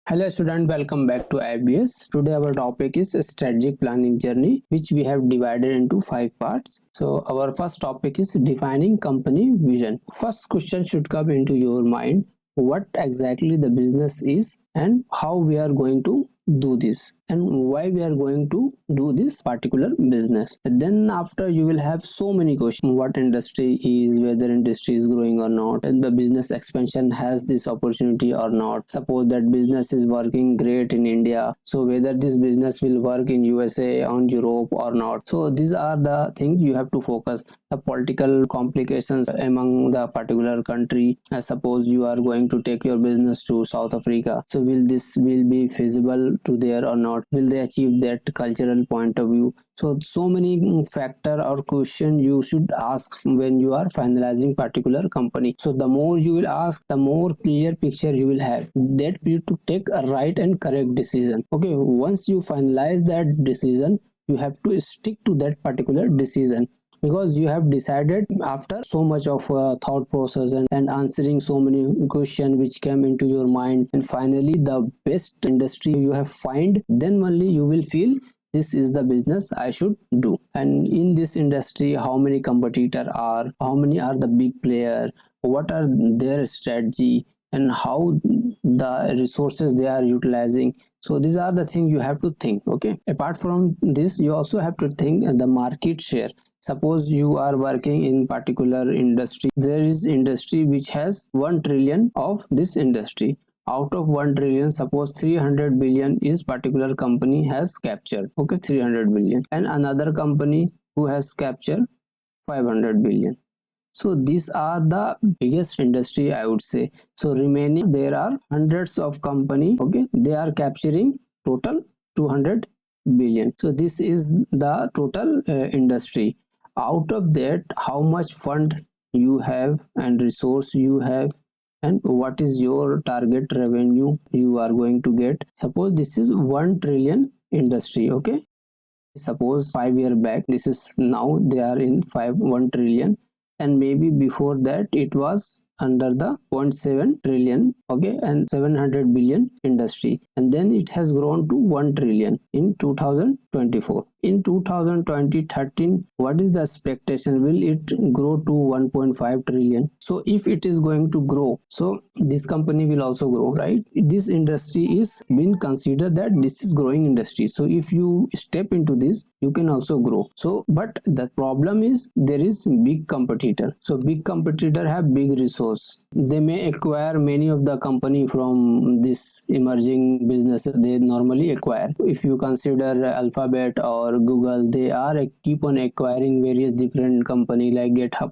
Hello student, welcome back to IBS. Today our topic is strategic planning journey, which we have divided into 5 parts. So our first topic is defining company vision. First question should come into your mind: what exactly the business is and how we are going to do this and why we are going to do this particular business. And then after you will have so many questions: what industry is, whether industry is growing or not, and the business expansion has this opportunity or not. Suppose that business is working great in India, so whether this business will work in USA, on Europe or not. So these are the things you have to focus. The political complications among the particular country. Suppose you are going to take your business to South Africa, so will this will be feasible to there or not? Will they achieve that cultural point of view? So many factor or question you should ask when you are finalizing particular company. So the more you will ask, the more clear picture you will have, that you to take a right and correct decision. Okay, once you finalize that decision, you have to stick to that particular decision, because you have decided after so much of thought process and answering so many questions which came into your mind, and finally the best industry you have find, then only you will feel this is the business I should do. And in this industry, how many competitors are, how many are the big player, what are their strategy, and how the resources they are utilizing. So these are the things you have to think. Okay, apart from this, you also have to think the market share. Suppose you are working in particular industry, there is industry which has 1 trillion of this industry. Out of 1 trillion, suppose 300 billion is particular company has captured. Okay, 300 billion, and another company who has captured 500 billion. So these are the biggest industry, I would say. So remaining there are hundreds of company. Okay, they are capturing total 200 billion. So this is the total industry. Out of that, how much fund you have and resource you have, and what is your target revenue you are going to get. Suppose this is 1 trillion industry. Okay, suppose 5 year back, this is now they are in 1 trillion, and maybe before that it was under the 0.7 trillion. Okay, and 700 billion industry, and then it has grown to 1 trillion in 2024. In 2013, what is the expectation? Will it grow to 1.5 trillion? So if it is going to grow, so this company will also grow, right? This industry is being considered that this is growing industry, so if you step into this, you can also grow. So but the problem is there is big competitor. So big competitor have big resource. They may acquire many of the company from this emerging business they normally acquire. If you consider Alphabet or Google, they are keep on acquiring various different company like GitHub.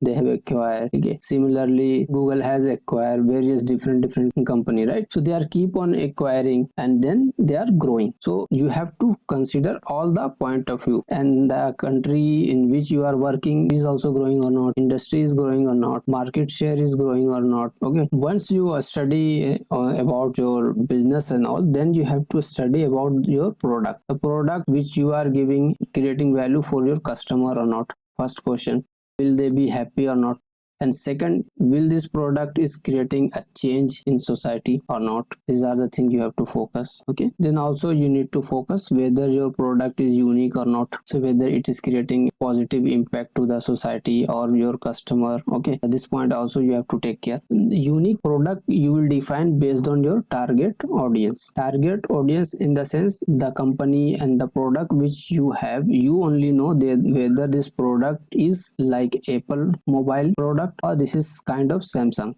They have acquired. Okay, similarly Google has acquired various different company, right? So they are keep on acquiring and then they are growing. So you have to consider all the point of view, and the country in which you are working is also growing or not, industry is growing or not, market share is growing or not. Okay, once you study about your business and all, then you have to study about your product, the product which you are giving, creating value for your customer or not. First question, will they be happy or not? And second, will this product is creating a change in society or not? These are the things you have to focus. Okay, then also you need to focus whether your product is unique or not, so whether it is creating positive impact to the society or your customer. Okay, at this point also you have to take care. Unique product you will define based on your target audience. Target audience in the sense the company and the product which you have, you only know that whether this product is like Apple mobile product or this is kind of Samsung.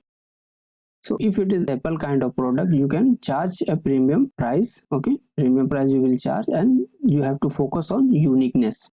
So if it is Apple kind of product, you can charge a premium price. Okay, premium price you will charge, and you have to focus on uniqueness.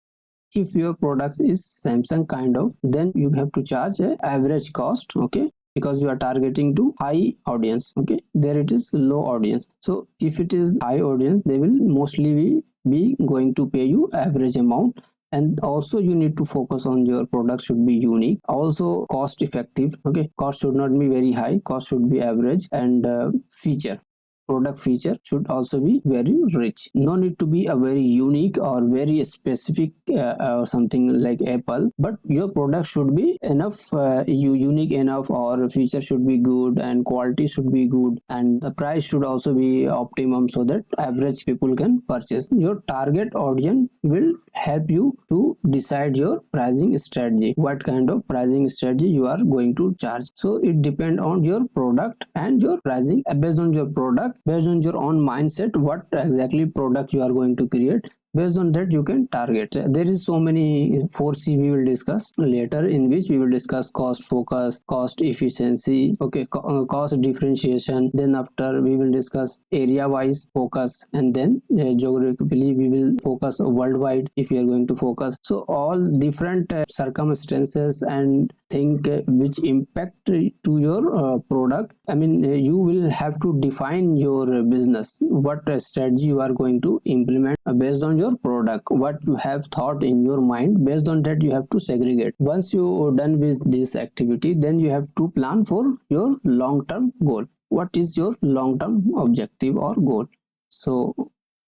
If your product is Samsung kind of, then you have to charge a average cost. Okay, because you are targeting to high audience. Okay, there it is low audience. So if it is high audience, they will mostly be going to pay you average amount. And also you need to focus on your product should be unique, also cost effective. Okay, cost should not be very high, cost should be average, and feature. product feature should also be very rich. No need to be a very unique or very specific or something like Apple, but your product should be enough unique enough, or feature should be good and quality should be good, and the price should also be optimum so that average people can purchase. Your target audience will help you to decide your pricing strategy, what kind of pricing strategy you are going to charge. So it depends on your product and your pricing. Based on your product, based on your own mindset, what exactly product you are going to create, based on that you can target. There is so many 4C we will discuss later, in which we will discuss cost focus, cost efficiency, okay, cost differentiation. Then after we will discuss area wise focus, and then geographically we will focus worldwide if we are going to focus. So all different circumstances and think which impact to your product. I mean, you will have to define your business, what strategy you are going to implement based on your product, what you have thought in your mind. Based on that you have to segregate. Once you are done with this activity, then you have to plan for your long-term goal. What is your long-term objective or goal? So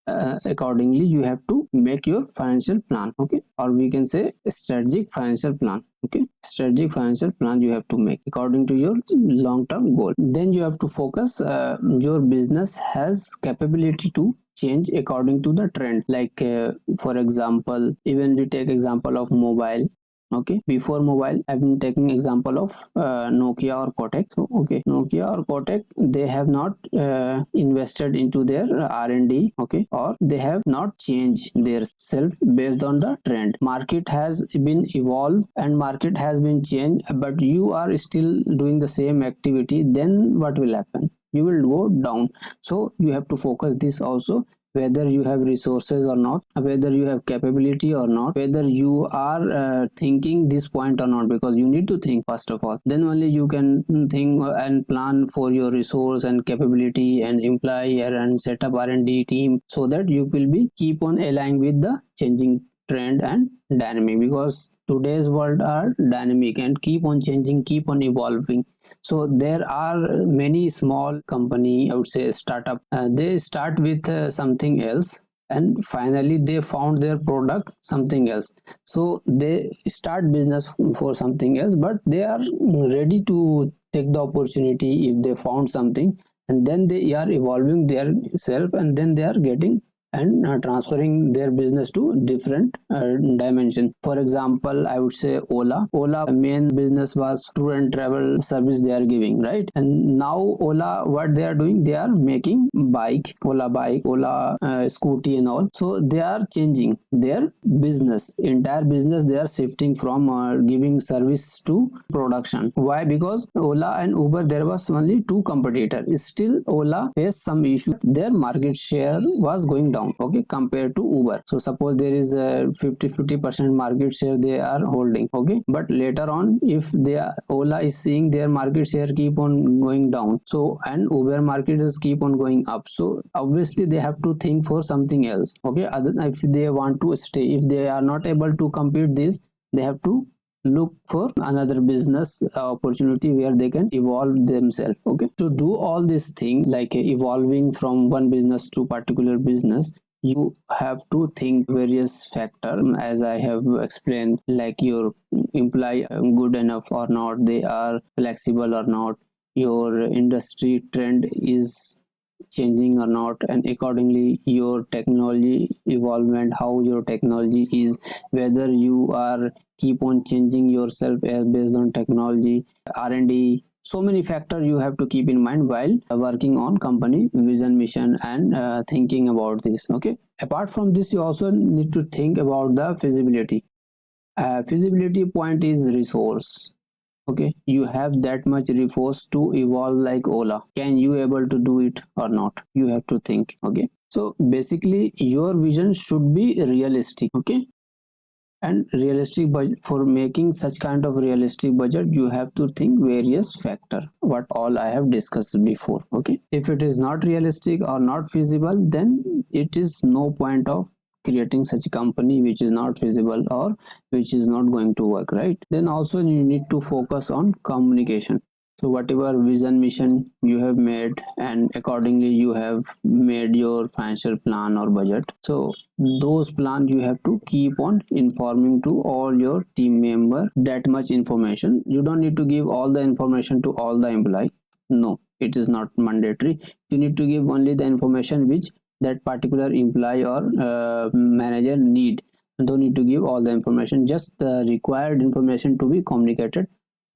accordingly you have to make your financial plan, okay, or we can say strategic financial plan. Okay, strategic financial plan you have to make according to your long-term goal. Then you have to focus your business has capability to change according to the trend. Like for example, even we take example of mobile. Okay, before mobile I've been taking example of Nokia or Kotak. So okay, Nokia or Kotak, they have not invested into their R&D, okay, or they have not changed their self based on the trend. Market has been evolved and market has been changed, but you are still doing the same activity. Then what will happen? You will go down. So you have to focus this also, whether you have resources or not, whether you have capability or not, whether you are thinking this point or not, because you need to think first of all. Then only you can think and plan for your resource and capability and employ and set up R&D team, so that you will be keep on aligning with the changing trend and dynamic, because today's world are dynamic and keep on changing, keep on evolving. So there are many small company, I would say startup, they start with something else, and finally they found their product something else. So they start business for something else, but they are ready to take the opportunity if they found something, and then they are evolving their self, and then they are getting and transferring their business to different dimension. For example, I would say Ola main business was tour and travel service they are giving, right? And now Ola, what they are doing, they are making Ola bike, Ola scooty and all. So they are changing their business, entire business. They are shifting from giving service to production. Why? Because Ola and Uber, there was only two competitors. Still Ola faced some issue. Their market share was going down, okay, compared to Uber. So suppose there is a 50% market share they are holding, okay, but later on if Ola is seeing their market share keep on going down, so and Uber market is keep on going up, so obviously they have to think for something else, okay. If they want to stay, if they are not able to compete this, they have to look for another business opportunity where they can evolve themselves, okay. To do all these things, like evolving from one business to particular business, you have to think various factors, as I have explained, like your employee good enough or not, they are flexible or not, your industry trend is changing or not, and accordingly your technology evolvement, how your technology is, whether you are keep on changing yourself as based on technology, R&D. So many factors you have to keep in mind while working on company vision, mission, and thinking about this, okay. Apart from this, you also need to think about the feasibility. Feasibility point is resource, okay. You have that much resource to evolve like Ola, can you able to do it or not? You have to think, okay. So basically your vision should be realistic, okay. And realistic budget, for making such kind of realistic budget, you have to think various factor, what all I have discussed before, okay. If it is not realistic or not feasible, then it is no point of creating such a company which is not feasible or which is not going to work, right? Then also you need to focus on communication. So whatever vision mission you have made, and accordingly you have made your financial plan or budget. So those plans you have to keep on informing to all your team member that much information. You don't need to give all the information to all the employee. No, it is not mandatory. You need to give only the information which that particular employee or manager need. Don't need to give all the information, just the required information to be communicated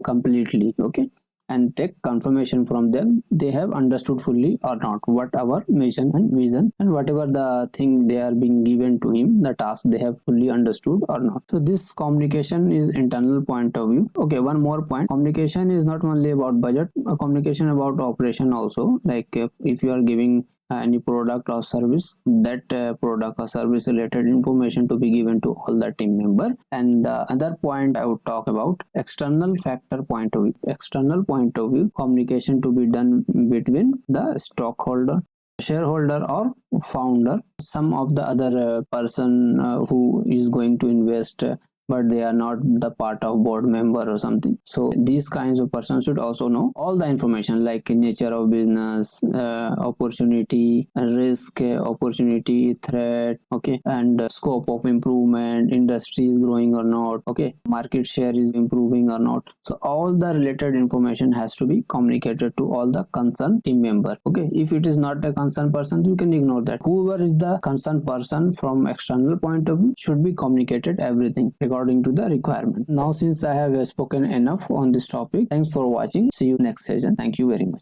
completely. Okay, and take confirmation from them they have understood fully or not what our mission and vision, and whatever the thing they are being given to him, the task they have fully understood or not. So this communication is internal point of view. Okay, one more point, communication is not only about budget, communication about operation also. Like if you are giving any product or service, that product or service related information to be given to all the team member. And the other point I would talk about external factor point of view. External point of view, communication to be done between the stockholder, shareholder or founder, some of the other person who is going to invest, but they are not the part of board member or something. So these kinds of persons should also know all the information, like nature of business, opportunity, risk, opportunity, threat, okay, and scope of improvement, industry is growing or not, okay, market share is improving or not. So all the related information has to be communicated to all the concerned team member. Okay, if it is not a concerned person, you can ignore that. Whoever is the concerned person from external point of view should be communicated everything according to the requirement. Now since I have spoken enough on this topic, thanks for watching. See you next session. Thank you very much.